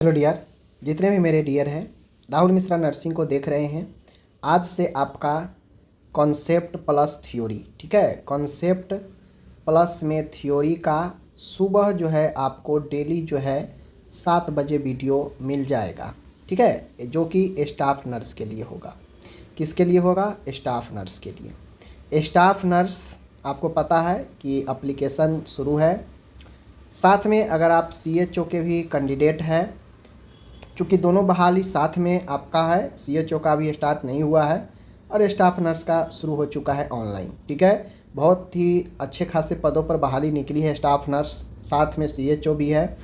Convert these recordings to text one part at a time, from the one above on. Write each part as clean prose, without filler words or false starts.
Hello dear, जितने भी मेरे डियर हैं राहुल मिश्रा नर्सिंग को देख रहे हैं। आज से आपका कॉन्सेप्ट प्लस थ्योरी, ठीक है। कॉन्सेप्ट प्लस में थ्योरी का सुबह जो है आपको डेली जो है 7 बजे वीडियो मिल जाएगा, ठीक है, जो कि स्टाफ नर्स के लिए होगा। किसके लिए होगा? स्टाफ नर्स के लिए। स्टाफ नर्स आपको पता है कि एप्लीकेशन शुरू है। साथ में अगर आप CHO के भी कैंडिडेट हैं, चूँकि दोनों बहाली साथ में आपका है, CHO का भी स्टार्ट नहीं हुआ है और स्टाफ नर्स का शुरू हो चुका है ऑनलाइन, ठीक है। बहुत ही अच्छे खासे पदों पर बहाली निकली है स्टाफ नर्स, साथ में CHO भी है।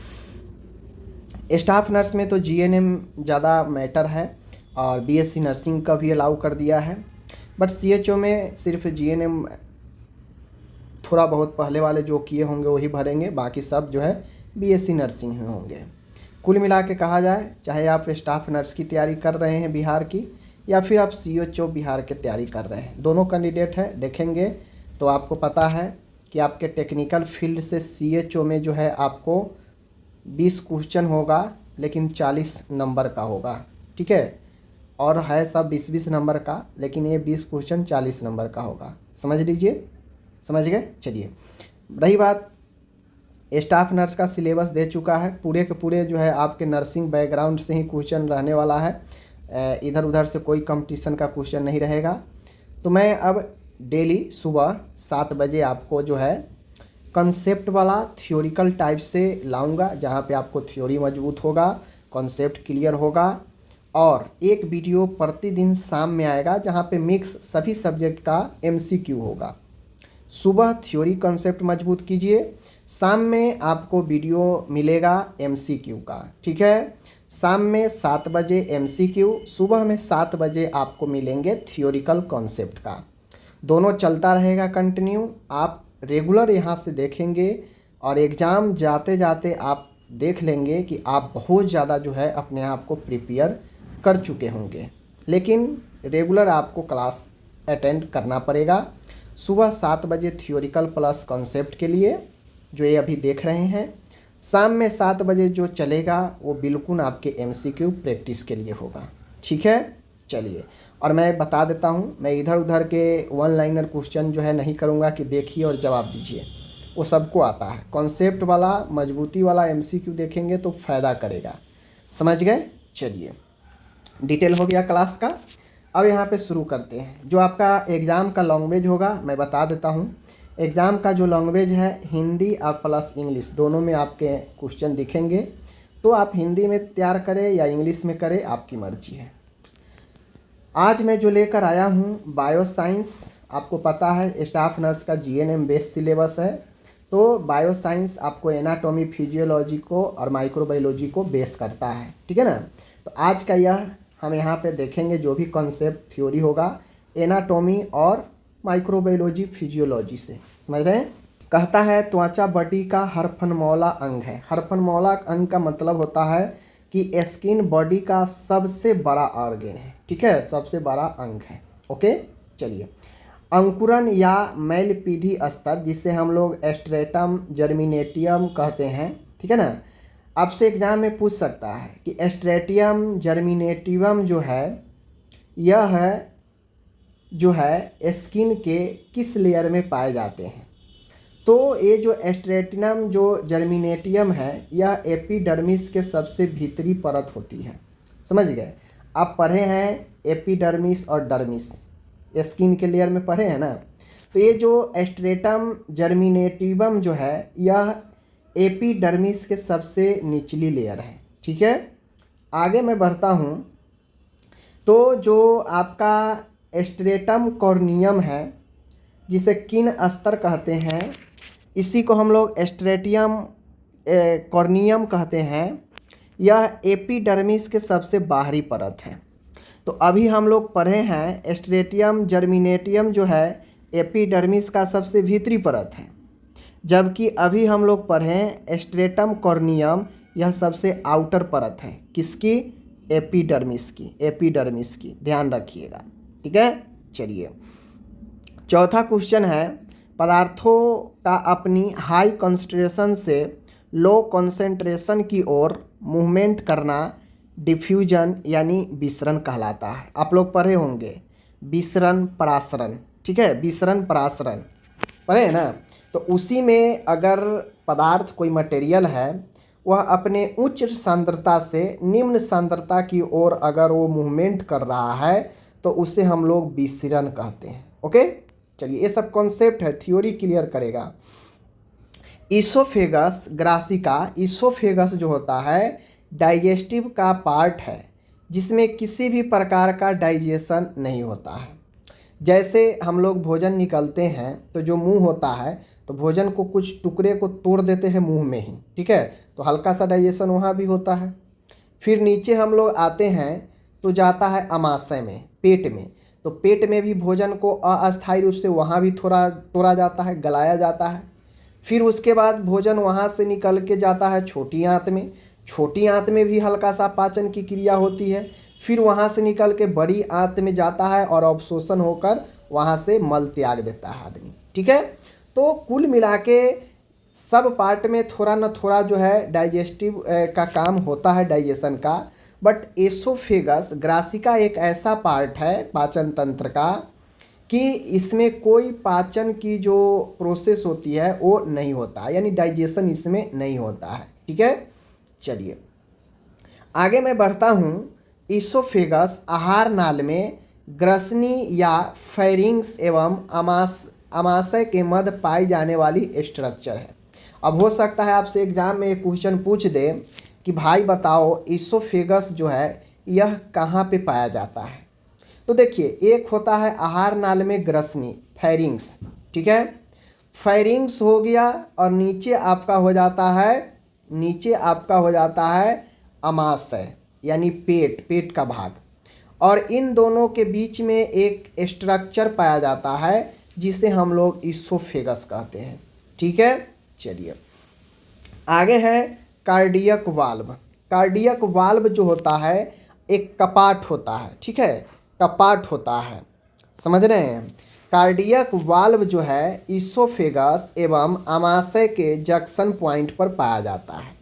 स्टाफ नर्स में तो GNM ज़्यादा मैटर है और BSc नर्सिंग का भी अलाउ कर दिया है, बट CHO में सिर्फ GNM थोड़ा बहुत पहले वाले जो किए होंगे वही भरेंगे, बाकी सब जो है BSc नर्सिंग में होंगे। कुल मिला के कहा जाए, चाहे आप स्टाफ नर्स की तैयारी कर रहे हैं बिहार की या फिर आप CHO बिहार की तैयारी कर रहे हैं, दोनों कैंडिडेट हैं, देखेंगे तो आपको पता है कि आपके टेक्निकल फील्ड से CHO में जो है आपको 20 क्वेश्चन होगा, लेकिन 40 नंबर का होगा, ठीक है। और है सब 20-20 नंबर का, लेकिन ये 20 क्वेश्चन 40 नंबर का होगा। समझ लीजिए, समझ गए। चलिए, रही बात स्टाफ नर्स का सिलेबस दे चुका है, पूरे के पूरे जो है आपके नर्सिंग बैकग्राउंड से ही क्वेश्चन रहने वाला है, इधर उधर से कोई कंपटीशन का क्वेश्चन नहीं रहेगा। तो मैं अब डेली सुबह 7 बजे आपको जो है कंसेप्ट वाला थ्योरिकल टाइप से लाऊंगा, जहाँ पे आपको थ्योरी मजबूत होगा, कॉन्सेप्ट क्लियर होगा, और एक वीडियो प्रतिदिन शाम में आएगा जहाँ पे मिक्स सभी सब्जेक्ट का MCQ होगा। सुबह थ्योरी कॉन्सेप्ट मजबूत कीजिए, शाम में आपको वीडियो मिलेगा MCQ का, ठीक है। शाम में 7 बजे MCQ, सुबह में 7 बजे आपको मिलेंगे थ्योरिकल कॉन्सेप्ट का। दोनों चलता रहेगा कंटिन्यू, आप रेगुलर यहाँ से देखेंगे और एग्ज़ाम जाते जाते आप देख लेंगे कि आप बहुत ज़्यादा जो है अपने आप को प्रिपेयर कर चुके होंगे। लेकिन रेगुलर आपको क्लास अटेंड करना पड़ेगा। सुबह 7 बजे थ्योरिकल प्लस कॉन्सेप्ट के लिए जो ये अभी देख रहे हैं, शाम में 7 बजे जो चलेगा वो बिल्कुल आपके MCQ प्रैक्टिस के लिए होगा, ठीक है। चलिए, और मैं बता देता हूँ, मैं इधर उधर के वन लाइनर क्वेश्चन जो है नहीं करूँगा कि देखिए और जवाब दीजिए, वो सबको आता है। कॉन्सेप्ट वाला मजबूती वाला MCQ देखेंगे तो फ़ायदा करेगा, समझ गए। चलिए, डिटेल हो गया क्लास का। अब यहाँ पे शुरू करते हैं। जो आपका एग्ज़ाम का लैंग्वेज होगा मैं बता देता हूँ। एग्ज़ाम का जो लैंग्वेज है हिंदी और प्लस इंग्लिश दोनों में आपके क्वेश्चन दिखेंगे, तो आप हिंदी में तैयार करें या इंग्लिश में करें, आपकी मर्जी है। आज मैं जो लेकर आया हूँ बायो साइंस, आपको पता है स्टाफ नर्स का GNM बेस्ड सिलेबस है, तो बायो साइंस आपको एनाटॉमी, फिजियोलॉजी को और माइक्रोबायोलॉजी को बेस करता है, ठीक है ना। तो आज का यह हम यहाँ पे देखेंगे जो भी कॉन्सेप्ट थ्योरी होगा एनाटॉमी और माइक्रोबायोलॉजी, फिजियोलॉजी से, समझ रहे हैं। कहता है त्वचा बॉडी का हरफनमौला अंग है। हरफनमौला अंग का मतलब होता है कि स्किन बॉडी का सबसे बड़ा ऑर्गन है, ठीक है, सबसे बड़ा अंग है। ओके, चलिए, अंकुरन या मैल पीढ़ी स्तर, जिसे हम लोग एस्ट्रेटम जर्मिनेटियम कहते हैं, ठीक है ना। आपसे एग्जाम में पूछ सकता है कि एस्ट्रेटियम जर्मिनेटिवम जो है स्किन के किस लेयर में पाए जाते हैं। तो ये जो एस्ट्रेटिनम जो जर्मिनेटियम है यह एपिडर्मिस के सबसे भीतरी परत होती है, समझ गए। आप पढ़े हैं एपिडर्मिस और डर्मिस, स्किन के लेयर में पढ़े हैं ना। तो ये जो एस्ट्रेटम जर्मिनेटिवम जो है यह एपिडर्मिस के सबसे निचली लेयर है, ठीक है। आगे मैं बढ़ता हूँ, तो जो आपका एस्ट्रेटम कॉर्नियम है, जिसे किन अस्तर कहते हैं, इसी को हम लोग एस्ट्रेटियम कॉर्नियम कहते हैं। यह एपिडर्मिस के सबसे बाहरी परत है। तो अभी हम लोग पढ़े हैं एस्ट्रेटियम जर्मिनेटियम जो है एपिडर्मिस का सबसे भीतरी परत है, जबकि अभी हम लोग पढ़े एस्ट्रेटम कॉर्नियम यह सबसे आउटर परत है। किसकी? एपिडर्मिस की, ध्यान रखिएगा, ठीक है। चलिए, चौथा क्वेश्चन है, पदार्थों का अपनी हाई कॉन्सेंट्रेशन से लो कॉन्सेंट्रेशन की ओर मूवमेंट करना डिफ्यूजन यानी विसरण कहलाता है। आप लोग पढ़े होंगे विसरण परासरण, ठीक है, विसरण परासरण पढ़े हैं ना। तो उसी में अगर पदार्थ कोई मटेरियल है वह अपने उच्च सांद्रता से निम्न सांद्रता की ओर अगर वो मूवमेंट कर रहा है तो उसे हम लोग विसरण कहते हैं। ओके, चलिए ये सब कॉन्सेप्ट है, थ्योरी क्लियर करेगा। ईसोफेगस ग्रासिका, ईसोफेगस जो होता है डाइजेस्टिव का पार्ट है जिसमें किसी भी प्रकार का डाइजेशन नहीं होता है। जैसे हम लोग भोजन निकलते हैं तो जो मुंह होता है तो भोजन को कुछ टुकड़े को तोड़ देते हैं मुंह में ही, ठीक है, तो हल्का सा डाइजेशन वहाँ भी होता है। फिर नीचे हम लोग आते हैं तो जाता है अमाशय में, पेट में, तो पेट में भी भोजन को अस्थायी रूप से वहाँ भी थोड़ा तोड़ा जाता है, गलाया जाता है। फिर उसके बाद भोजन वहाँ से निकल के जाता है छोटी आंत में, छोटी आंत में भी हल्का सा पाचन की क्रिया होती है। फिर वहाँ से निकल के बड़ी आंत में जाता है और अवशोषण होकर वहाँ से मल त्याग देता है आदमी, ठीक है। तो कुल मिला के सब पार्ट में थोड़ा न थोड़ा जो है डाइजेस्टिव का काम होता है, डाइजेशन का। बट एसोफेगस ग्रासिका एक ऐसा पार्ट है पाचन तंत्र का कि इसमें कोई पाचन की जो प्रोसेस होती है वो नहीं होता है, यानी डाइजेशन इसमें नहीं होता है, ठीक है। चलिए आगे मैं बढ़ता हूँ। ईसोफेगस आहार नाल में ग्रसनी या फेरिंग्स एवं अमाशय के मध्य पाई जाने वाली स्ट्रक्चर है। अब हो सकता है आपसे एग्जाम में एक क्वेश्चन पूछ दे कि भाई बताओ ईसोफेगस जो है यह कहाँ पे पाया जाता है। तो देखिए एक होता है आहार नाल में ग्रसनी, फेरिंग्स, ठीक है, फेरिंग्स हो गया, और नीचे आपका हो जाता है अमाशय यानी पेट का भाग, और इन दोनों के बीच में एक स्ट्रक्चर पाया जाता है जिसे हम लोग ईसोफेगस कहते हैं, ठीक है। चलिए आगे है कार्डियक वाल्व। कार्डियक वाल्व जो होता है एक कपाट होता है, ठीक है, कपाट होता है, समझ रहे हैं। कार्डियक वाल्व जो है ईसोफेगस एवं अमाशय के जंक्शन पॉइंट पर पाया जाता है।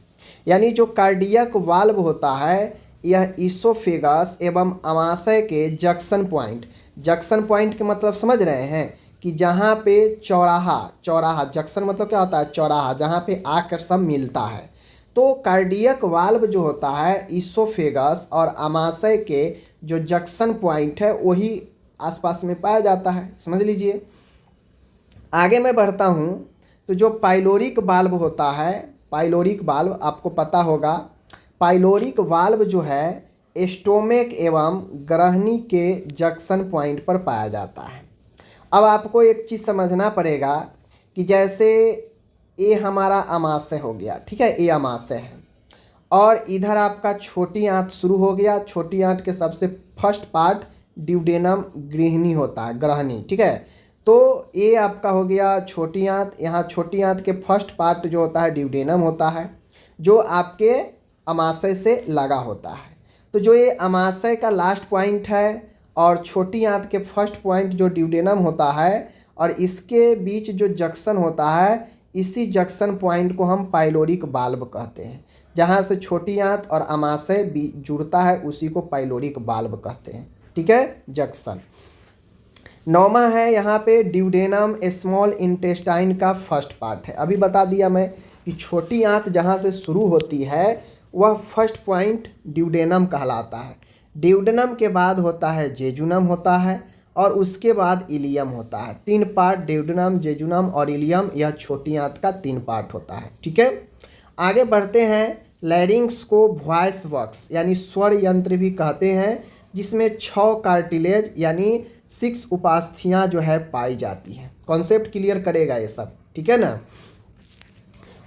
यानी जो कार्डियक वाल्व होता है यह ईसोफेगस एवं अमाशय के जंक्शन पॉइंट के मतलब समझ रहे हैं कि जहाँ पे चौराहा जंक्शन मतलब क्या होता है, चौराहा, जहाँ पे आकर सब मिलता है। तो कार्डियक वाल्व जो होता है ईसोफेगस और अमाशय के जो जंक्शन पॉइंट है वही आसपास में पाया जाता है, समझ लीजिए। आगे मैं बढ़ता हूँ तो जो पाइलोरिक वाल्व होता है, पाइलोरिक वाल्व आपको पता होगा, पाइलोरिक वाल्व जो है स्टोमेक एवं ग्रहणी के जंक्शन पॉइंट पर पाया जाता है। अब आपको एक चीज़ समझना पड़ेगा कि जैसे ये हमारा अमाशय हो गया, ठीक है, ये अमाशय है, और इधर आपका छोटी आंत शुरू हो गया। छोटी आंत के सबसे फर्स्ट पार्ट ड्यूडेनम ग्रहणी होता है, ग्रहणी, ठीक है। तो ये आपका हो गया छोटी आंत। यहाँ छोटी आंत के फर्स्ट पार्ट जो होता है ड्यूडेनम होता है जो आपके अमाशय से लगा होता है। तो जो ये अमाशय का लास्ट पॉइंट है और छोटी आंत के फर्स्ट पॉइंट जो ड्यूडेनम होता है और इसके बीच जो जंक्शन होता है, इसी जंक्शन पॉइंट को हम पाइलोरिक वाल्व कहते हैं। जहाँ से छोटी आंत और अमाशय जुड़ता है उसी को पाइलोरिक वाल्व कहते हैं, ठीक है, जंक्शन। नौमा है यहाँ पे ड्यूडेनम स्मॉल इंटेस्टाइन का फर्स्ट पार्ट है। अभी बता दिया मैं कि छोटी आंत जहाँ से शुरू होती है वह फर्स्ट पॉइंट ड्यूडेनम कहलाता है। ड्यूडेनम के बाद होता है जेजुनम होता है और उसके बाद इलियम होता है। 3 पार्ट ड्यूडेनम, जेजुनम और इलियम, यह छोटी आंत का 3 पार्ट होता है, ठीक है। आगे बढ़ते हैं। लैरिंक्स को वॉइस बॉक्स यानी स्वर यंत्र भी कहते हैं, जिसमें 6 कार्टिलेज यानी 6 उपास्थियाँ जो है पाई जाती हैं। कॉन्सेप्ट क्लियर करेगा ये सब, ठीक है ना।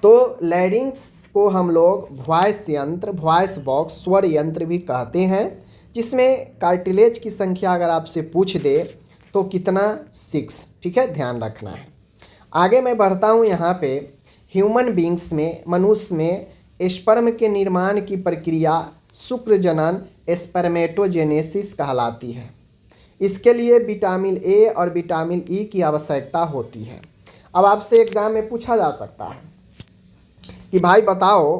तो लैरिंक्स को हम लोग वॉइस यंत्र, वॉइस बॉक्स, स्वर यंत्र भी कहते हैं, जिसमें कार्टिलेज की संख्या अगर आपसे पूछ दे तो कितना, 6, ठीक है, ध्यान रखना है। आगे मैं बढ़ता हूँ यहाँ पे। ह्यूमन बींग्स में, मनुष्य में स्पर्म के निर्माण की प्रक्रिया शुक्र जनन स्पर्मेटोजेनेसिस कहलाती है। इसके लिए विटामिन ए और विटामिन ई की आवश्यकता होती है। अब आपसे एग्जाम में पूछा जा सकता है कि भाई बताओ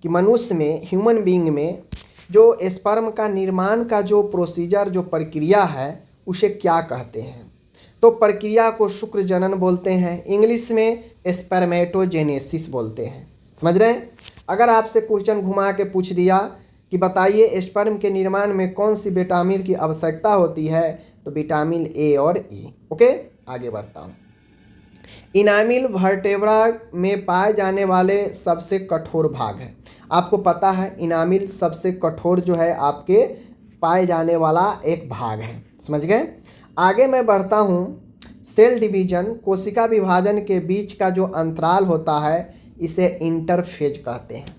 कि मनुष्य में, ह्यूमन बीइंग में जो स्पर्म का निर्माण का जो प्रोसीजर, जो प्रक्रिया है, उसे क्या कहते हैं? तो प्रक्रिया को शुक्र जनन बोलते हैं, इंग्लिश में स्पर्मेटोजेनेसिस बोलते हैं। समझ रहे हैं? अगर आपसे क्वेश्चन घुमा के पूछ दिया कि बताइए स्पर्म के निर्माण में कौन सी विटामिन की आवश्यकता होती है, तो विटामिन ए और ई। ओके, आगे बढ़ता हूँ। इनामिल वर्टेब्रा में पाए जाने वाले सबसे कठोर भाग है। आपको पता है इनामिल सबसे कठोर जो है आपके पाए जाने वाला एक भाग है। समझ गए? आगे मैं बढ़ता हूँ। सेल डिवीजन, कोशिका विभाजन के बीच का जो अंतराल होता है इसे इंटरफेज कहते हैं।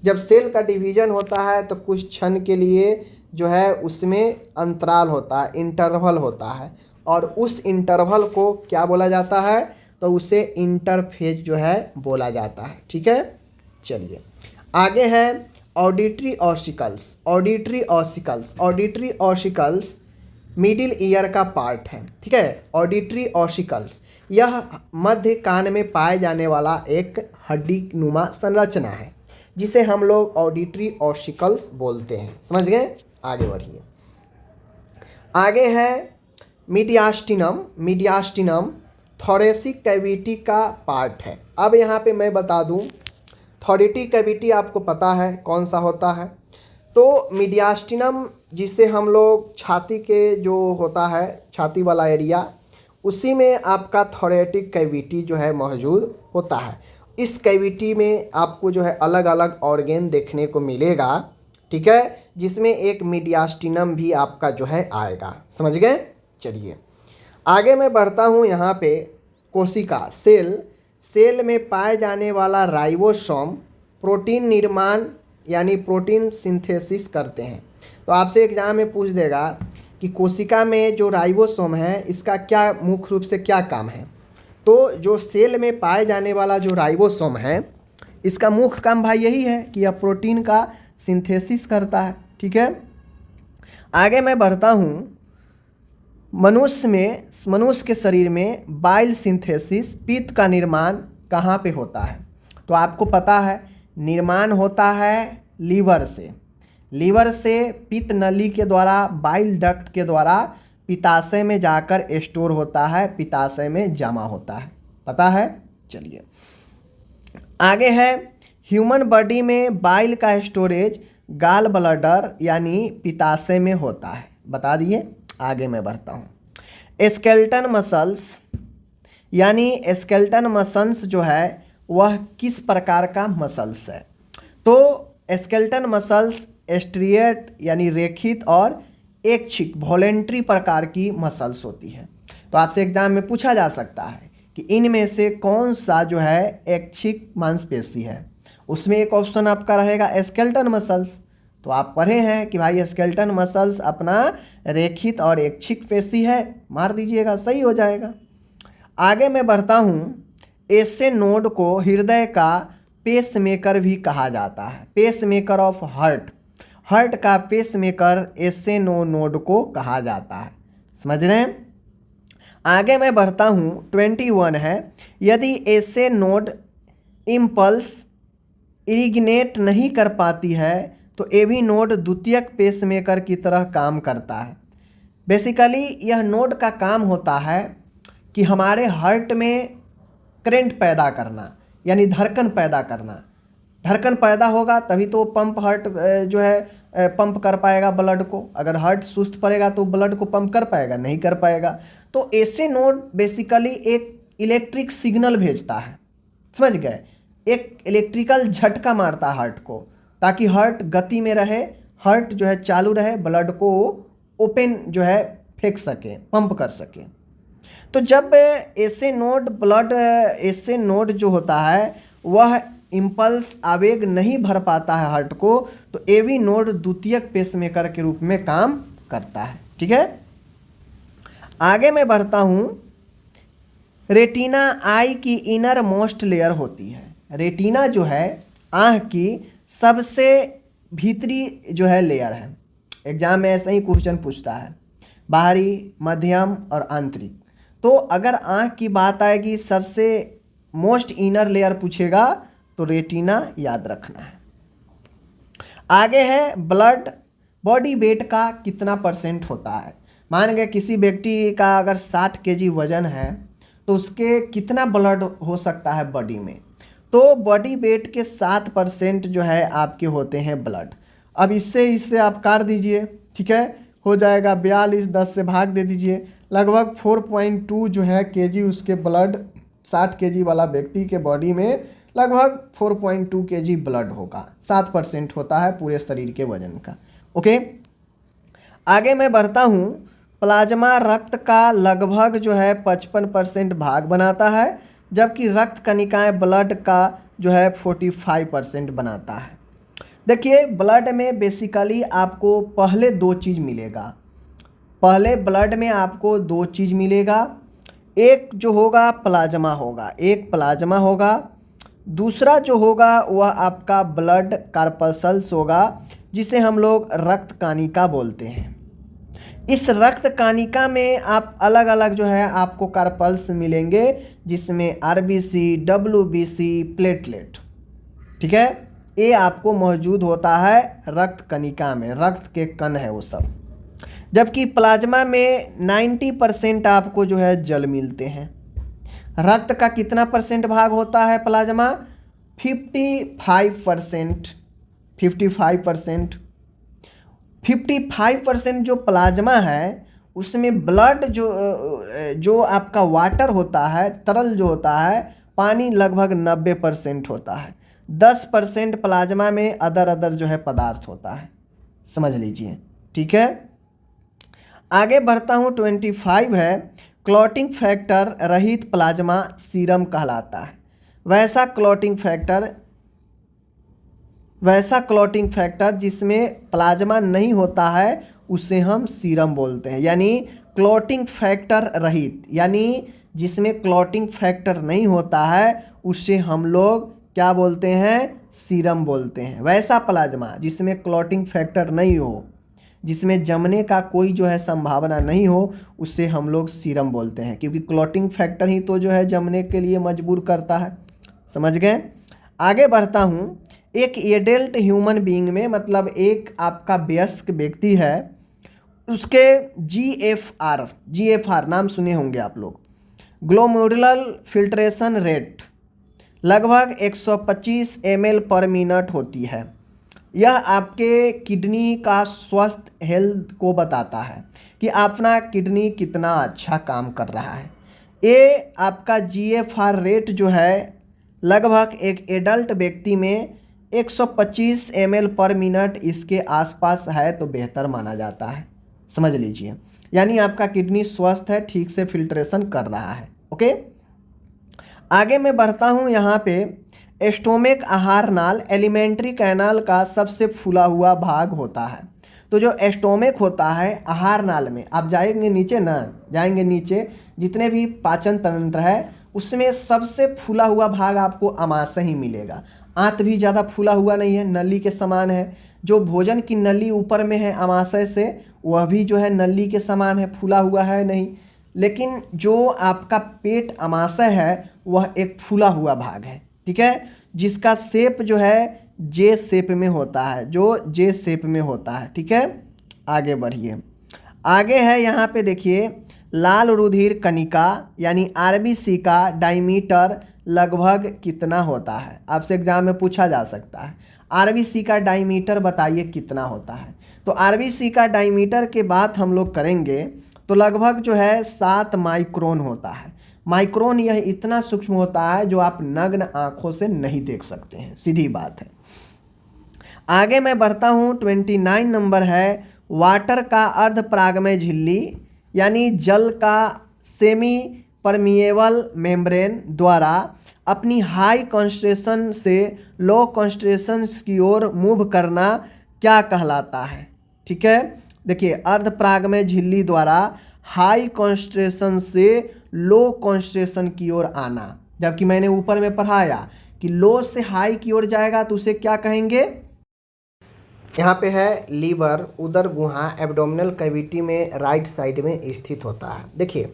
जब सेल का डिवीजन होता है तो कुछ क्षण के लिए जो है उसमें अंतराल होता है, इंटरवल होता है, और उस इंटरवल को क्या बोला जाता है? तो उसे इंटरफेज जो है बोला जाता है। ठीक है, चलिए आगे है auditory ossicles. Auditory ossicles, auditory ossicles middle ear का पार्ट है। ठीक है, ऑडिटरी ऑसिकल्स यह मध्य कान में पाए जाने वाला एक हड्डी नुमा संरचना है जिसे हम लोग ऑडिटरी ऑसिकल्स बोलते हैं। समझ गए? आगे बढ़िए। आगे है मीडियास्टिनम। मीडियास्टिनम थोरेसिक कैविटी का पार्ट है। अब यहाँ पे मैं बता दूँ, थोरेटिक कैविटी आपको पता है कौन सा होता है? तो मीडियास्टिनम जिसे हम लोग छाती के जो होता है, छाती वाला एरिया, उसी में आपका थोरेटिक कैविटी जो है मौजूद होता है। इस कैविटी में आपको जो है अलग अलग ऑर्गेन देखने को मिलेगा। ठीक है, जिसमें एक मीडियास्टिनम भी आपका जो है आएगा। समझ गए? चलिए आगे मैं बढ़ता हूँ। यहाँ पे कोशिका, सेल, सेल में पाए जाने वाला राइबोसोम प्रोटीन निर्माण यानी प्रोटीन सिंथेसिस करते हैं। तो आपसे एग्जाम में पूछ देगा कि कोशिका में जो राइबोसोम है इसका क्या मुख्य रूप से क्या काम है? तो जो सेल में पाए जाने वाला जो राइबोसोम है इसका मुख्य काम भाई यही है कि यह प्रोटीन का सिंथेसिस करता है। ठीक है, आगे मैं बढ़ता हूँ। मनुष्य के शरीर में बाइल सिंथेसिस, पित्त का निर्माण कहाँ पे होता है? तो आपको पता है निर्माण होता है लीवर से। लीवर से पित्त नली के द्वारा, बाइल डक्ट के द्वारा पित्ताशय में जाकर स्टोर होता है, पित्ताशय में जमा होता है। पता है? चलिए आगे है ह्यूमन बॉडी में बाइल का स्टोरेज गाल ब्लडर यानी पित्ताशय में होता है। बता दिए। आगे मैं बढ़ता हूँ। स्केलेटन मसल्स यानी स्केलेटन मसल्स जो है वह किस प्रकार का मसल्स है? तो स्केलेटन मसल्स स्ट्रिएट यानी रेखित और ऐच्छिक वॉलेंट्री प्रकार की मसल्स होती है। तो आपसे एग्जाम में पूछा जा सकता है कि इनमें से कौन सा जो है ऐच्छिक मांसपेशी है? उसमें एक ऑप्शन आपका रहेगा स्केलेटन मसल्स। तो आप पढ़े हैं कि भाई स्केलेटन मसल्स अपना रेखित और ऐच्छिक पेशी है, मार दीजिएगा, सही हो जाएगा। आगे मैं बढ़ता हूँ। एसे नोड को हृदय का पेसमेकर भी कहा जाता है। पेसमेकर ऑफ हार्ट, हार्ट का पेसमेकर एसे नोड को कहा जाता है। समझ रहे हैं? आगे मैं बढ़ता हूँ। 21 है, यदि एसे नोड इम्पल्स इरिगनेट नहीं कर पाती है तो एवी नोड द्वितीयक पेसमेकर की तरह काम करता है। बेसिकली यह नोड का काम होता है कि हमारे हार्ट में करंट पैदा करना यानी धड़कन पैदा करना। धड़कन पैदा होगा तभी तो पंप हार्ट जो है पंप कर पाएगा ब्लड को। अगर हार्ट सुस्त पड़ेगा तो ब्लड को पंप कर पाएगा? नहीं कर पाएगा। तो ऐसे नोड बेसिकली एक इलेक्ट्रिक सिग्नल भेजता है। समझ गए? एक इलेक्ट्रिकल झटका मारता है हार्ट को ताकि हार्ट गति में रहे, हार्ट जो है चालू रहे, ब्लड को ओपन जो है फेंक सके, पंप कर सके। तो जब ऐसे नोड जो होता है वह इम्पल्स आवेग नहीं भर पाता है हार्ट को, तो एवी नोड द्वितीयक पेसमेकर के रूप में काम करता है। ठीक है, आगे मैं बढ़ता हूँ। रेटिना आई की इनर मोस्ट लेयर होती है। रेटिना जो है आँख की सबसे भीतरी जो है लेयर है। एग्जाम में ऐसा ही क्वेश्चन पूछता है, बाहरी, मध्यम और आंतरिक। तो अगर आँख की बात आएगी, सबसे मोस्ट इनर लेयर पूछेगा तो रेटिना याद रखना है। आगे है ब्लड बॉडी वेट का कितना परसेंट होता है। मान गए किसी व्यक्ति का अगर 60 केजी वजन है तो उसके कितना ब्लड हो सकता है बॉडी में, तो बॉडी वेट के 7% जो है आपके होते हैं ब्लड। अब इससे आप काट दीजिए, ठीक है, हो जाएगा 42, 10 से भाग दे दीजिए, लगभग 4.2 जो है केजी उसके ब्लड, 60 केजी वाला व्यक्ति के बॉडी में लगभग 4.2 केजी ब्लड होगा। 7% होता है पूरे शरीर के वजन का। ओके, आगे मैं बढ़ता हूँ। प्लाज्मा रक्त का लगभग जो है 55% भाग बनाता है, जबकि रक्त कणिकाएं ब्लड का जो है 45% बनाता है। देखिए ब्लड में बेसिकली आपको पहले दो चीज़ मिलेगा। पहले ब्लड में आपको दो चीज़ मिलेगा, एक जो होगा प्लाज्मा होगा, एक प्लाज्मा होगा, दूसरा जो होगा वह आपका ब्लड कार्पसल्स होगा, जिसे हम लोग रक्त कणिका बोलते हैं। इस रक्त कणिका में आप अलग अलग जो है आपको कार्पल्स मिलेंगे, जिसमें आरबीसी, डब्ल्यूबीसी, प्लेटलेट, ठीक है, ये आपको मौजूद होता है रक्त कणिका में, रक्त के कण है वो सब। जबकि प्लाज्मा में 90% आपको जो है जल मिलते हैं। रक्त का कितना परसेंट भाग होता है प्लाज्मा? 55%। 55% जो प्लाज्मा है उसमें ब्लड जो आपका वाटर होता है, तरल जो होता है, पानी लगभग 90% होता है। 10% प्लाज्मा में अदर जो है पदार्थ होता है, समझ लीजिए, ठीक है। आगे बढ़ता हूँ। 25 है क्लॉटिंग फैक्टर रहित प्लाज्मा सीरम कहलाता है। वैसा क्लॉटिंग फैक्टर जिसमें प्लाज्मा नहीं होता है उसे हम सीरम बोलते हैं। यानी क्लॉटिंग फैक्टर रहित, यानी जिसमें क्लॉटिंग फैक्टर नहीं होता है उसे हम लोग क्या बोलते हैं? सीरम बोलते हैं। वैसा प्लाज्मा जिसमें क्लॉटिंग फैक्टर नहीं हो, जिसमें जमने का कोई जो है संभावना नहीं हो, उसे हम लोग सीरम बोलते हैं, क्योंकि क्लॉटिंग फैक्टर ही तो जो है जमने के लिए मजबूर करता है। समझ गए? आगे बढ़ता हूँ। एक एडल्ट ह्यूमन बीइंग में, मतलब एक आपका वयस्क व्यक्ति है, उसके GFR नाम सुने होंगे आप लोग, ग्लोमेरुलर फिल्ट्रेशन रेट लगभग 125 ml/मिनट होती है। यह आपके किडनी का स्वस्थ हेल्थ को बताता है कि अपना किडनी कितना अच्छा काम कर रहा है। ये आपका GFR रेट जो है लगभग एक एडल्ट व्यक्ति में 125 ml/मिनट इसके आसपास है तो बेहतर माना जाता है। समझ लीजिए, यानी आपका किडनी स्वस्थ है, ठीक से फिल्ट्रेशन कर रहा है। ओके, आगे मैं बढ़ता हूँ। यहाँ पे एस्टोमिक आहार नाल एलिमेंट्री कैनाल का सबसे फूला हुआ भाग होता है। तो जो एस्टोमिक होता है आहार नाल में, आप जाएंगे नीचे जितने भी पाचन तंत्र है उसमें सबसे फूला हुआ भाग आपको अमाशय ही मिलेगा। आंत भी ज़्यादा फूला हुआ नहीं है, नली के समान है। जो भोजन की नली ऊपर में है अमाशय से, वह भी जो है नली के समान है, फूला हुआ है नहीं। लेकिन जो आपका पेट अमाशय है वह एक फूला हुआ भाग है, ठीक है, जिसका शेप जो है जे शेप में होता है, ठीक है। आगे बढ़िए। आगे है यहाँ पे देखिए, लाल रुधिर कणिका यानी आरबीसी का डायमीटर लगभग कितना होता है? आपसे एग्जाम में पूछा जा सकता है, आरबीसी का डायमीटर बताइए कितना होता है। तो आरबीसी का डायमीटर के बात हम लोग करेंगे तो लगभग जो है 7 माइक्रोन होता है। माइक्रोन यह इतना सूक्ष्म होता है जो आप नग्न आंखों से नहीं देख सकते हैं, सीधी बात है। आगे मैं बढ़ता हूँ। 29 नंबर है वाटर का अर्धपरागमय झिल्ली यानी जल का सेमी परमिएबल मेम्ब्रेन द्वारा अपनी हाई कॉन्सेंट्रेशन से लो कॉन्सेंट्रेशन की ओर मूव करना क्या कहलाता है? ठीक है, देखिए अर्धपरागमय झिल्ली द्वारा हाई कॉन्सेंट्रेशन से लो कॉन्सेंट्रेशन की ओर आना। जबकि मैंने ऊपर में पढ़ाया कि लो से हाई की ओर जाएगा तो उसे क्या कहेंगे? यहाँ पे है लीवर उदर गुहा एब्डोमिनल कैविटी में राइट साइड में स्थित होता है। देखिए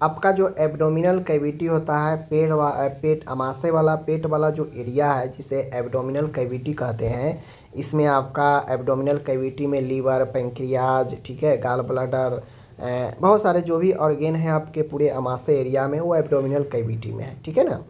आपका जो एब्डोमिनल कैविटी होता है, पेट अमाशय वाला पेट वाला जो एरिया है जिसे एब्डोमिनल कैविटी कहते हैं, इसमें आपका एब्डोमिनल कैविटी में लीवर, पैंक्रियाज, ठीक है, गाल ब्लैडर, बहुत सारे जो भी ऑर्गेन हैं आपके पूरे आमाशय एरिया में वो एब्डोमिनल कैविटी में है, ठीक है ना।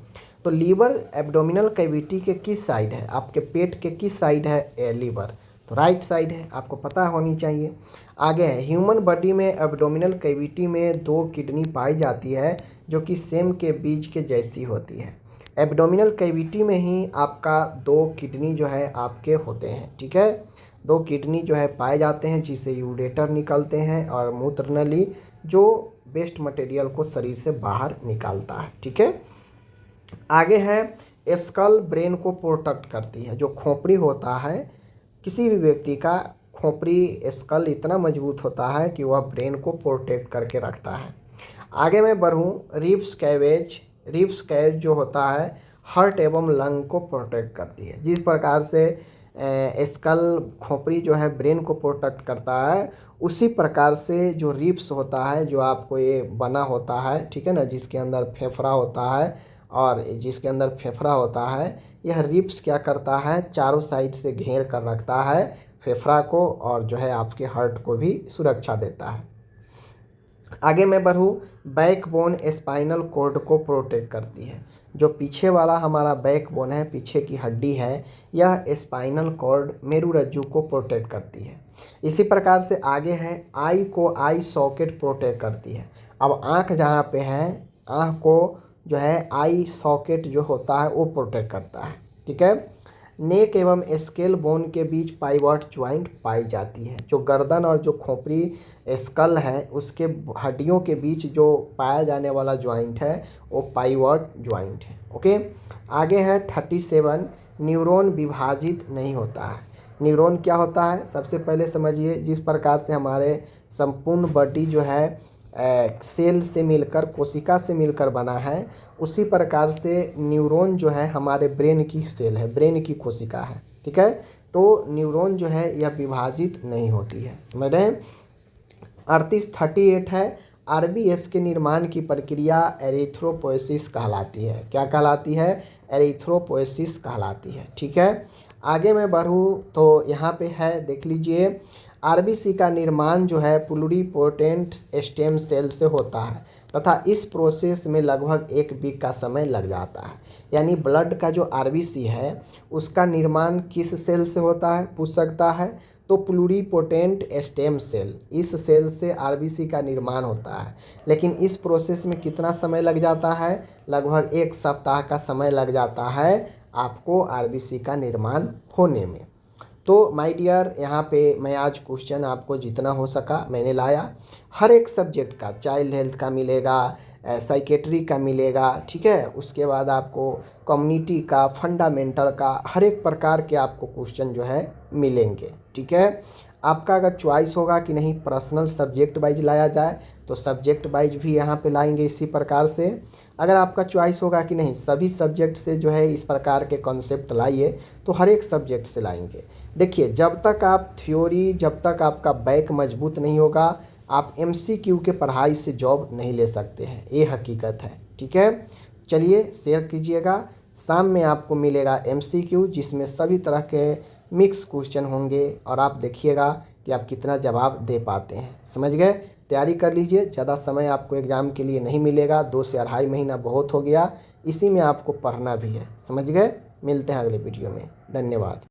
तो लीवर एब्डोमिनल कैविटी के किस साइड है, आपके पेट के किस साइड है लीवर, तो राइट साइड है, आपको पता होनी चाहिए। आगे है, ह्यूमन बॉडी में एब्डोमिनल कैविटी में 2 किडनी पाई जाती है जो कि सेम के बीज के जैसी होती है। एब्डोमिनल कैविटी में ही आपका 2 किडनी जो है आपके होते हैं, ठीक है। 2 किडनी जो है पाए जाते हैं जिसे यूरेटर निकलते हैं और मूत्र नली जो वेस्ट मटेरियल को शरीर से बाहर निकालता है, ठीक है। आगे है, स्कल ब्रेन को प्रोटेक्ट करती है। जो खोपड़ी होता है किसी भी व्यक्ति का, खोपड़ी स्कल इतना मजबूत होता है कि वह ब्रेन को प्रोटेक्ट करके रखता है। आगे मैं बढ़ूँ, रिब्स कैवेज जो होता है हार्ट एवं लंग को प्रोटेक्ट करती है। जिस प्रकार से स्कल खोपड़ी जो है ब्रेन को प्रोटेक्ट करता है, उसी प्रकार से जो रिब्स होता है, जो आपको ये बना होता है, ठीक है ना, जिसके अंदर फेफड़ा होता है, यह रिब्स क्या करता है, चारों साइड से घेर कर रखता है फेफड़ा को और जो है आपके हार्ट को भी सुरक्षा देता है। आगे मैं बढ़ूँ, बैकबोन स्पाइनल कॉर्ड को प्रोटेक्ट करती है। जो पीछे वाला हमारा बैकबोन है, पीछे की हड्डी है, यह स्पाइनल कॉर्ड मेरुरज्जु को प्रोटेक्ट करती है। इसी प्रकार से आगे है, आई को आई सॉकेट प्रोटेक्ट करती है। अब आँख जहाँ पे है, आँख को जो है आई सॉकेट जो होता है वो प्रोटेक्ट करता है, ठीक है। नेक एवं स्केल बोन के बीच पाइवट ज्वाइंट पाई जाती है। जो गर्दन और जो खोपड़ी स्कल है उसके हड्डियों के बीच जो पाया जाने वाला ज्वाइंट है वो पाइवट ज्वाइंट है, ओके। आगे है 37, न्यूरॉन विभाजित नहीं होता है। न्यूरॉन क्या होता है, सबसे पहले समझिए, जिस प्रकार से हमारे संपूर्ण बॉडी जो है सेल से मिलकर, कोशिका से मिलकर बना है, उसी प्रकार से न्यूरॉन जो है हमारे ब्रेन की सेल है, ब्रेन की कोशिका है, ठीक है। तो न्यूरॉन जो है यह विभाजित नहीं होती है, समझ रहे हैं। 38 है, आरबीएस के निर्माण की प्रक्रिया एरिथ्रोपोएसिस कहलाती है। क्या कहलाती है, एरिथ्रोपोएसिस कहलाती है, ठीक है। आगे मैं बढ़ूँ तो यहाँ पे है, देख लीजिए, आरबीसी का निर्माण जो है प्लुरिपोटेंट स्टेम सेल से होता है तथा इस प्रोसेस में लगभग 1 वीक का समय लग जाता है। यानी ब्लड का जो आरबीसी है उसका निर्माण किस सेल से होता है, पूछ सकता है, तो प्लुरिपोटेंट स्टेम सेल, इस सेल से आरबीसी का निर्माण होता है। लेकिन इस प्रोसेस में कितना समय लग जाता है, लगभग 1 सप्ताह का समय लग जाता है आपको आरबीसी का निर्माण होने में। तो माय डियर, यहाँ पे मैं आज क्वेश्चन आपको जितना हो सका मैंने लाया। हर एक सब्जेक्ट का, चाइल्ड हेल्थ का मिलेगा, साइकेट्री का मिलेगा, ठीक है, उसके बाद आपको कम्युनिटी का, फंडामेंटल का, हर एक प्रकार के आपको क्वेश्चन जो है मिलेंगे, ठीक है। आपका अगर चॉइस होगा कि नहीं पर्सनल सब्जेक्ट वाइज लाया जाए तो सब्जेक्ट वाइज भी यहाँ पे लाएंगे इसी प्रकार से। अगर आपका चॉइस होगा कि नहीं सभी सब्जेक्ट से जो है इस प्रकार के कॉन्सेप्ट लाइए तो हर एक सब्जेक्ट से लाएंगे। देखिए, जब तक आप थ्योरी, जब तक आपका बैक मजबूत नहीं होगा, आप एमसीक्यू के पढ़ाई से जॉब नहीं ले सकते हैं, ये हकीकत है, ठीक है। चलिए शेयर कीजिएगा, शाम में आपको मिलेगा एमसीक्यू जिसमें सभी तरह के मिक्स क्वेश्चन होंगे और आप देखिएगा कि आप कितना जवाब दे पाते हैं, समझ गए। तैयारी कर लीजिए, ज़्यादा समय आपको एग्ज़ाम के लिए नहीं मिलेगा, 2 से 2.5 महीना बहुत हो गया, इसी में आपको पढ़ना भी है, समझ गए। मिलते हैं अगले वीडियो में, धन्यवाद।